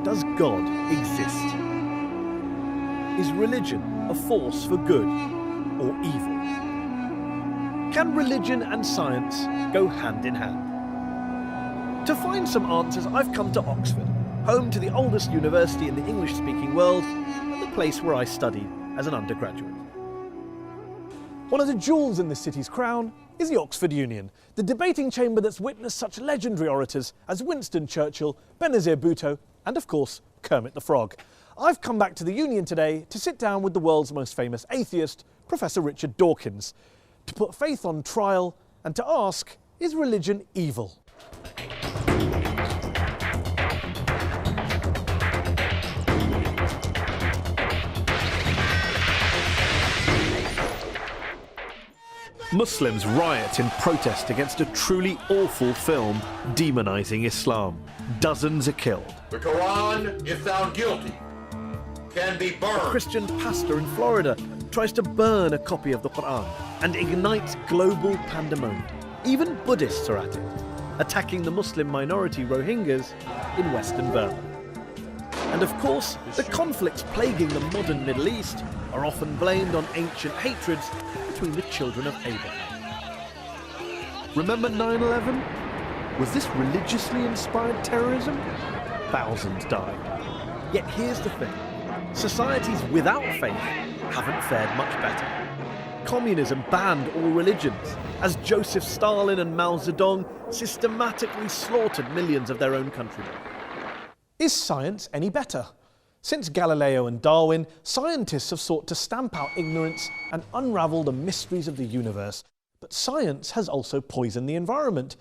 Does God exist? Is religion a force for good or evil? Can religion and science go hand in hand? To find some answers, I've come to Oxford, home to the oldest university in the English-speaking world and the place where I studied as an undergraduate. One of the jewels in the city's crown is the Oxford Union, the debating chamber that's witnessed such legendary orators as Winston Churchill, Benazir Bhutto, and of course, Kermit the Frog. I've come back to the Union today to sit down with the world's most famous atheist, Professor Richard Dawkins, to put faith on trial and to ask, is religion evil? Muslims riot in protest against a truly awful film demonising Islam. Dozens are killed. The Quran, if found guilty, can be burned. A Christian pastor in Florida tries to burn a copy of the Quran and ignites global pandemonium. Even Buddhists are at it, attacking the Muslim minority Rohingyas in Western Burma. And of course, the conflicts plaguing the modern Middle East are often blamed on ancient hatreds between the children of Abraham. Remember 9/11? Was this religiously inspired terrorism? Thousands died. Yet here's the thing. Societies without faith haven't fared much better. Communism banned all religions, as Joseph Stalin and Mao Zedong systematically slaughtered millions of their own countrymen. Is science any better? Since Galileo and Darwin, scientists have sought to stamp out ignorance and unravel the mysteries of the universe. But science has also poisoned the environment,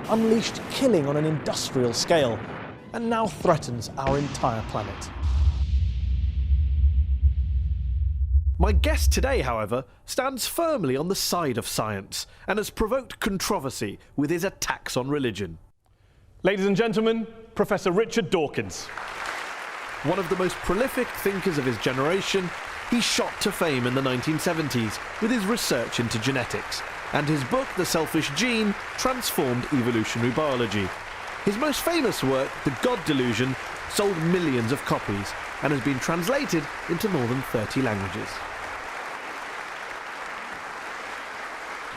unleashed killing on an industrial scale, and now threatens our entire planet. My guest today, however, stands firmly on the side of science and has provoked controversy with his attacks on religion. Ladies and gentlemen, Professor Richard Dawkins. One of the most prolific thinkers of his generation, he shot to fame in the 1970s with his research into genetics, and his book, The Selfish Gene, transformed evolutionary biology. His most famous work, The God Delusion, sold millions of copies and has been translated into more than 30 languages.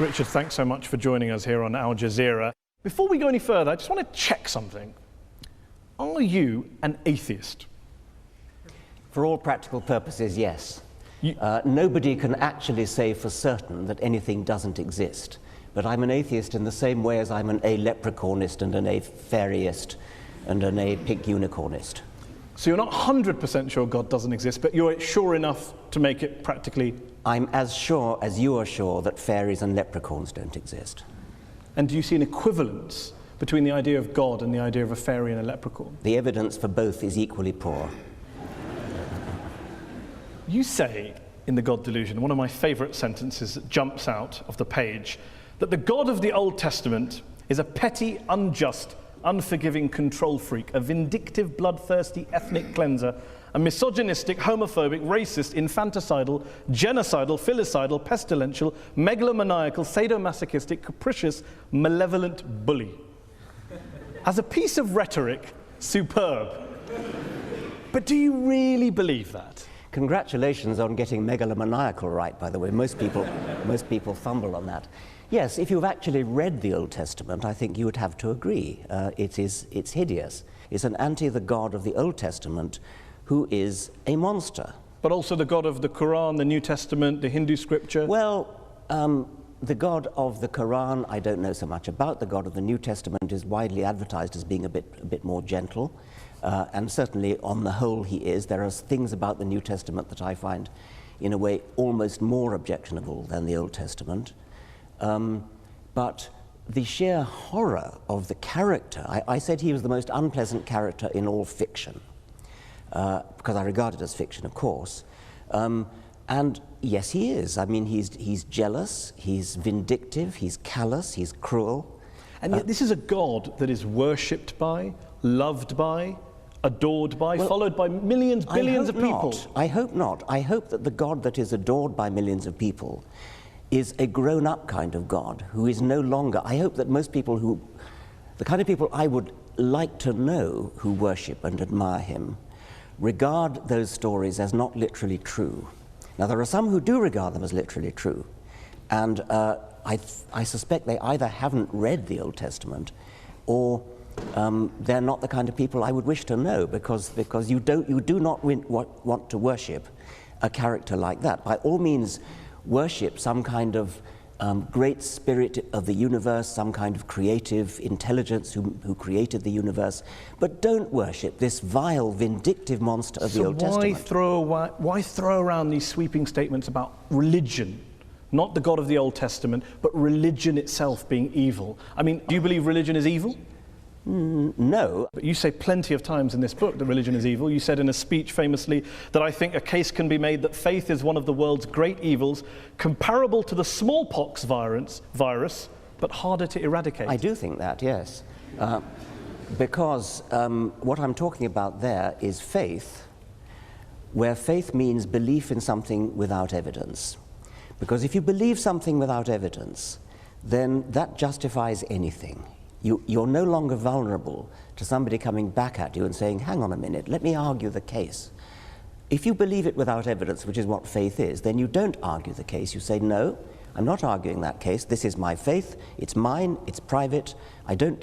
Richard, thanks so much for joining us here on Al Jazeera. Before we go any further, I just want to check something. Are you an atheist? For all practical purposes, yes. Nobody can actually say for certain that anything doesn't exist. But I'm an atheist in the same way as I'm an a-leprechaunist and an a-fairyist and an a-pink unicornist. So you're not 100% sure God doesn't exist, but you're sure enough to make it practically... I'm as sure as you are sure that fairies and leprechauns don't exist. And do you see an equivalence between the idea of God and the idea of a fairy and a leprechaun? The evidence for both is equally poor. You say in The God Delusion, one of my favourite sentences that jumps out of the page, that the God of the Old Testament is a petty, unjust, unforgiving control freak, a vindictive, bloodthirsty ethnic cleanser, a misogynistic, homophobic, racist, infanticidal, genocidal, filicidal, pestilential, megalomaniacal, sadomasochistic, capricious, malevolent bully. As a piece of rhetoric, superb. But do you really believe that? Congratulations on getting megalomaniacal right, by the way. Most people fumble on that. Yes, if you've actually read the Old Testament, I think you would have to agree. It's hideous. It's an the God of the Old Testament who is a monster. But also the God of the Quran, the New Testament, the Hindu scripture? Well, the God of the Quran, I don't know so much about. The God of the New Testament is widely advertised as being a bit more gentle. And certainly, on the whole, he is. There are things about the New Testament that I find, in a way, almost more objectionable than the Old Testament. But the sheer horror of the character, I said he was the most unpleasant character in all fiction, because I regard it as fiction, of course. And yes, he is. I mean, he's jealous, he's vindictive, he's callous, he's cruel. And yet this is a God that is worshipped by, loved by, adored by, well, followed by millions, billions of people. I hope not. I hope that the God that is adored by millions of people is a grown-up kind of God who is no longer... I hope that most people who... The kind of people I would like to know who worship and admire him regard those stories as not literally true. Now, there are some who do regard them as literally true, and I suspect they either haven't read the Old Testament or they're not the kind of people I would wish to know, because you do not want to worship a character like that. By all means, worship some kind of great spirit of the universe, some kind of creative intelligence who created the universe, but don't worship this vile, vindictive monster of the Old Testament. Why throw around these sweeping statements about religion? Not the God of the Old Testament, but religion itself being evil. I mean, do you believe religion is evil? No. But you say plenty of times in this book that religion is evil. You said in a speech famously that I think a case can be made that faith is one of the world's great evils, comparable to the smallpox virus, but harder to eradicate. I do think that, yes. Because what I'm talking about there is faith, where faith means belief in something without evidence. Because if you believe something without evidence, then that justifies anything. You're no longer vulnerable to somebody coming back at you and saying, hang on a minute, let me argue the case. If you believe it without evidence, which is what faith is, then you don't argue the case. You say, no, I'm not arguing that case. This is my faith. It's mine. It's private. I don't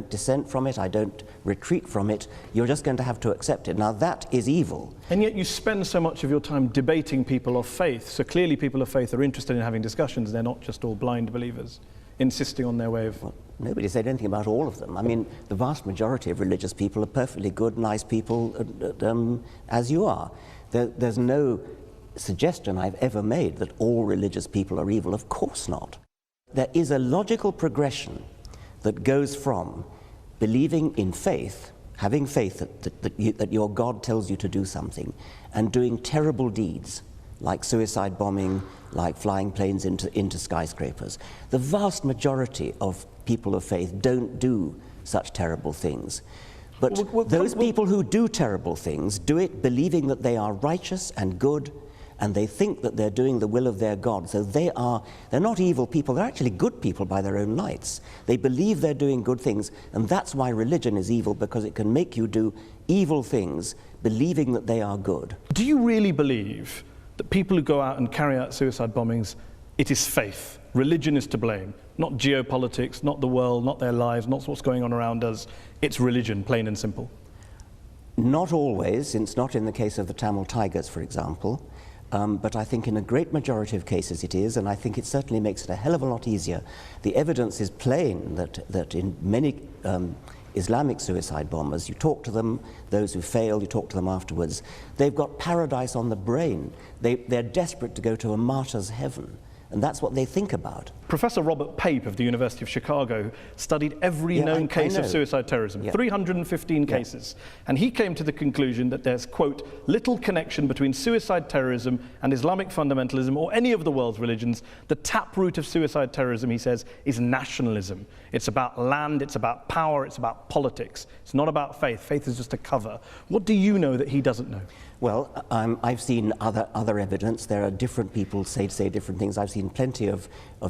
dissent from it. I don't retreat from it. You're just going to have to accept it. Now, that is evil. And yet you spend so much of your time debating people of faith. So clearly people of faith are interested in having discussions. They're not just all blind believers, insisting on their way of... Well, nobody said anything about all of them. I mean, the vast majority of religious people are perfectly good, nice people, as you are. There's no suggestion I've ever made that all religious people are evil. Of course not. There is a logical progression that goes from believing in faith, having faith that your God tells you to do something, and doing terrible deeds, like suicide bombing, like flying planes into skyscrapers. The vast majority of people of faith don't do such terrible things. But those people who do terrible things do it believing that they are righteous and good, and they think that they're doing the will of their God. So they're not evil people, they're actually good people by their own lights. They believe they're doing good things, and that's why religion is evil, because it can make you do evil things believing that they are good. Do you really believe that people who go out and carry out suicide bombings, it is faith? Religion is to blame, not geopolitics, not the world, not their lives, not what's going on around us. It's religion, plain and simple. Not always, it's not in the case of the Tamil Tigers, for example, but I think in a great majority of cases it is, and I think it certainly makes it a hell of a lot easier. The evidence is plain that in many Islamic suicide bombers, you talk to them, those who fail, you talk to them afterwards, they've got paradise on the brain. They're desperate to go to a martyr's heaven. And that's what they think about. Professor Robert Pape of the University of Chicago studied every known case of suicide terrorism, 315 cases. And he came to the conclusion that there's, quote, little connection between suicide terrorism and Islamic fundamentalism or any of the world's religions. The taproot of suicide terrorism, he says, is nationalism. It's about land, it's about power, it's about politics. It's not about faith. Faith is just a cover. What do you know that he doesn't know? Well, I've seen other evidence. There are different people say different things. I've seen plenty of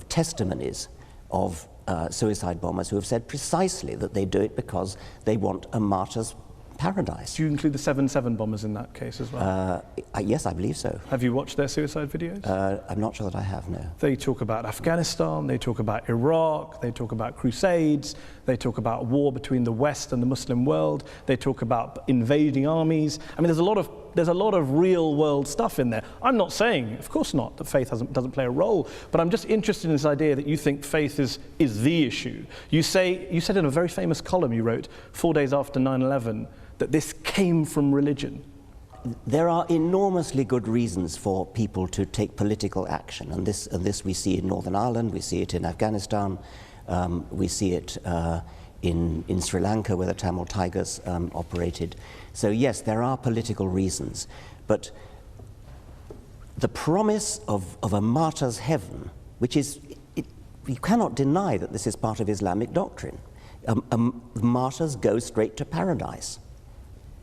testimonies of suicide bombers who have said precisely that they do it because they want a martyr's paradise. Do you include the 7/7 bombers in that case as well? Yes, I believe so. Have you watched their suicide videos? I'm not sure that I have, no. They talk about Afghanistan, they talk about Iraq, they talk about crusades, they talk about war between the West and the Muslim world, they talk about invading armies. I mean, there's a lot of real world stuff in there. I'm not saying, of course not, that faith doesn't play a role, but I'm just interested in this idea that you think faith is the issue. You said in a very famous column you wrote 4 days after 9/11 that this came from religion. There are enormously good reasons for people to take political action, and this we see in Northern Ireland, we see it in Afghanistan, we see it in Sri Lanka, where the Tamil Tigers operated. So yes, there are political reasons, but the promise of a martyr's heaven, which is, you cannot deny that this is part of Islamic doctrine. Martyrs go straight to paradise.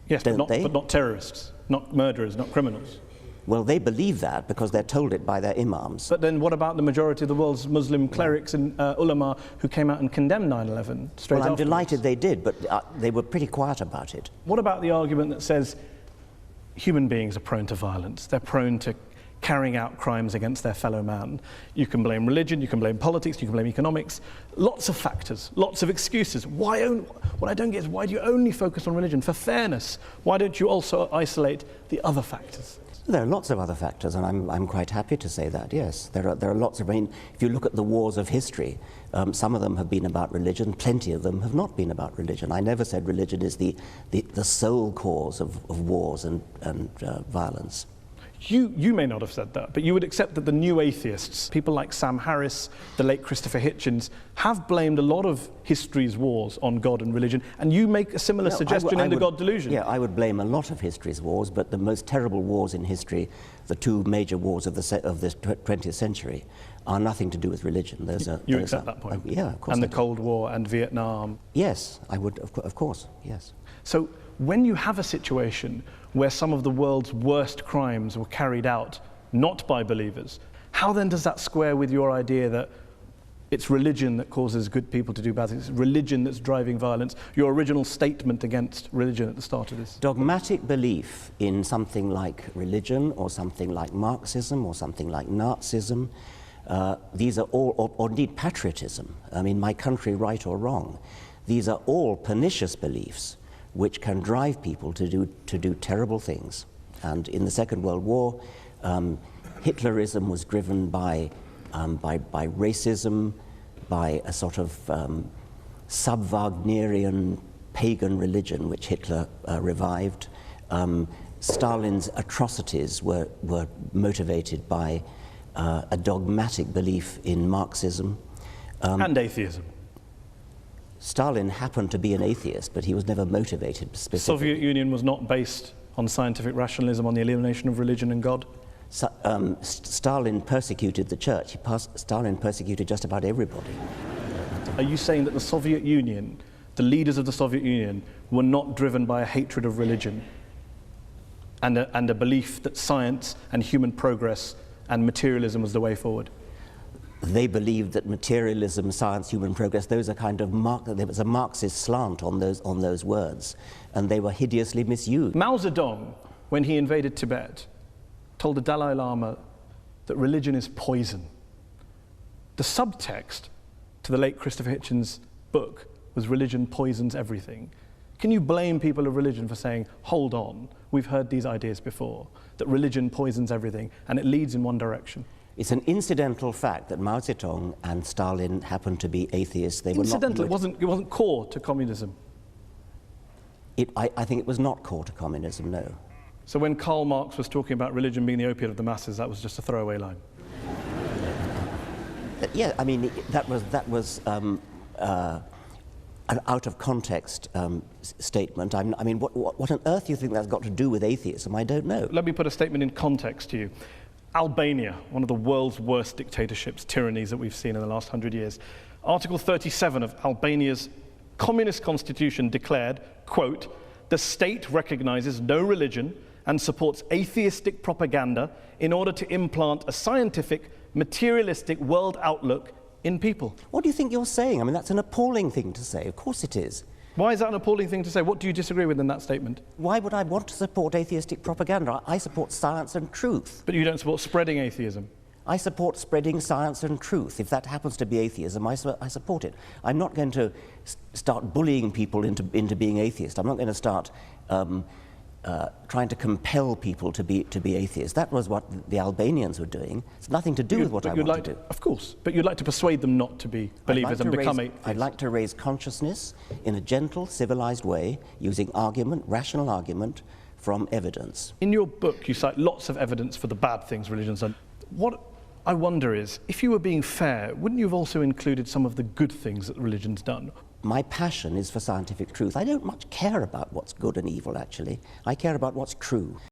Yes, but not terrorists, not murderers, not criminals. Well, they believe that because they're told it by their imams. But then what about the majority of the world's Muslim clerics and ulama who came out and condemned 9/11 straight Well, I'm afterwards? delighted they did, but they were pretty quiet about it. What about the argument that says human beings are prone to violence, they're prone to carrying out crimes against their fellow man? You can blame religion, you can blame politics, you can blame economics, lots of factors, lots of excuses. What I don't get is, why do you only focus on religion? For fairness, why don't you also isolate the other factors? There are lots of other factors, and I'm quite happy to say that, yes. There are lots of, I mean, if you look at the wars of history, some of them have been about religion, plenty of them have not been about religion. I never said religion is the sole cause of wars and violence. You may not have said that, but you would accept that the new atheists, people like Sam Harris, the late Christopher Hitchens, have blamed a lot of history's wars on God and religion, and you make a similar suggestion in The God Delusion. Yeah, I would blame a lot of history's wars, but the most terrible wars in history, the two major wars of the 20th century, are nothing to do with religion. You accept that point? Yeah, of course. And the Cold War and Vietnam? Yes, I would, of course, yes. So when you have a situation where some of the world's worst crimes were carried out not by believers, how then does that square with your idea that it's religion that causes good people to do bad things, it's religion that's driving violence, your original statement against religion at the start of this? Dogmatic belief in something like religion or something like Marxism or something like Nazism, these are all, or indeed patriotism, I mean, my country right or wrong, these are all pernicious beliefs which can drive people to do terrible things. And in the Second World War, Hitlerism was driven by racism, by a sort of sub-Wagnerian pagan religion which Hitler revived. Stalin's atrocities were motivated by a dogmatic belief in Marxism. And atheism. Stalin happened to be an atheist, but he was never motivated The specifically. Soviet Union was not based on scientific rationalism, on the elimination of religion and God? Stalin persecuted the church. Stalin persecuted just about everybody. Are you saying that the Soviet Union, the leaders of the Soviet Union, were not driven by a hatred of religion and a belief that science and human progress and materialism was the way forward? They believed that materialism, science, human progress, those are kind of there was a Marxist slant on those words, and they were hideously misused. Mao Zedong, when he invaded Tibet, told the Dalai Lama that religion is poison. The subtext to the late Christopher Hitchens' book was religion poisons everything. Can you blame people of religion for saying, hold on, we've heard these ideas before, that religion poisons everything and it leads in one direction? It's an incidental fact that Mao Zedong and Stalin happened to be atheists. They Incidental, were not. it wasn't core to communism. I think it was not core to communism, no. So when Karl Marx was talking about religion being the opiate of the masses, that was just a throwaway line. Yeah, I mean, that was an out of context statement. I mean, what on earth do you think that's got to do with atheism? I don't know. Let me put a statement in context to you. Albania, one of the world's worst dictatorships, tyrannies that we've seen in the last 100 years. Article 37 of Albania's communist constitution declared, quote, "The state recognizes no religion and supports atheistic propaganda in order to implant a scientific, materialistic world outlook in people." What do you think you're saying? I mean, that's an appalling thing to say. Of course it is. Why is that an appalling thing to say? What do you disagree with in that statement? Why would I want to support atheistic propaganda? I support science and truth. But you don't support spreading atheism. I support spreading science and truth. If that happens to be atheism, I support it. I'm not going to start bullying people into being atheist. I'm not going to start trying to compel people to be atheists. That was what the Albanians were doing. It's nothing to do with what I want to do. Of course, but you'd like to persuade them not to be believers and become atheists. I'd like to raise consciousness in a gentle, civilized way, using argument, rational argument, from evidence. In your book, you cite lots of evidence for the bad things religion's done. What I wonder is, if you were being fair, wouldn't you have also included some of the good things that religion's done? My passion is for scientific truth. I don't much care about what's good and evil, actually. I care about what's true.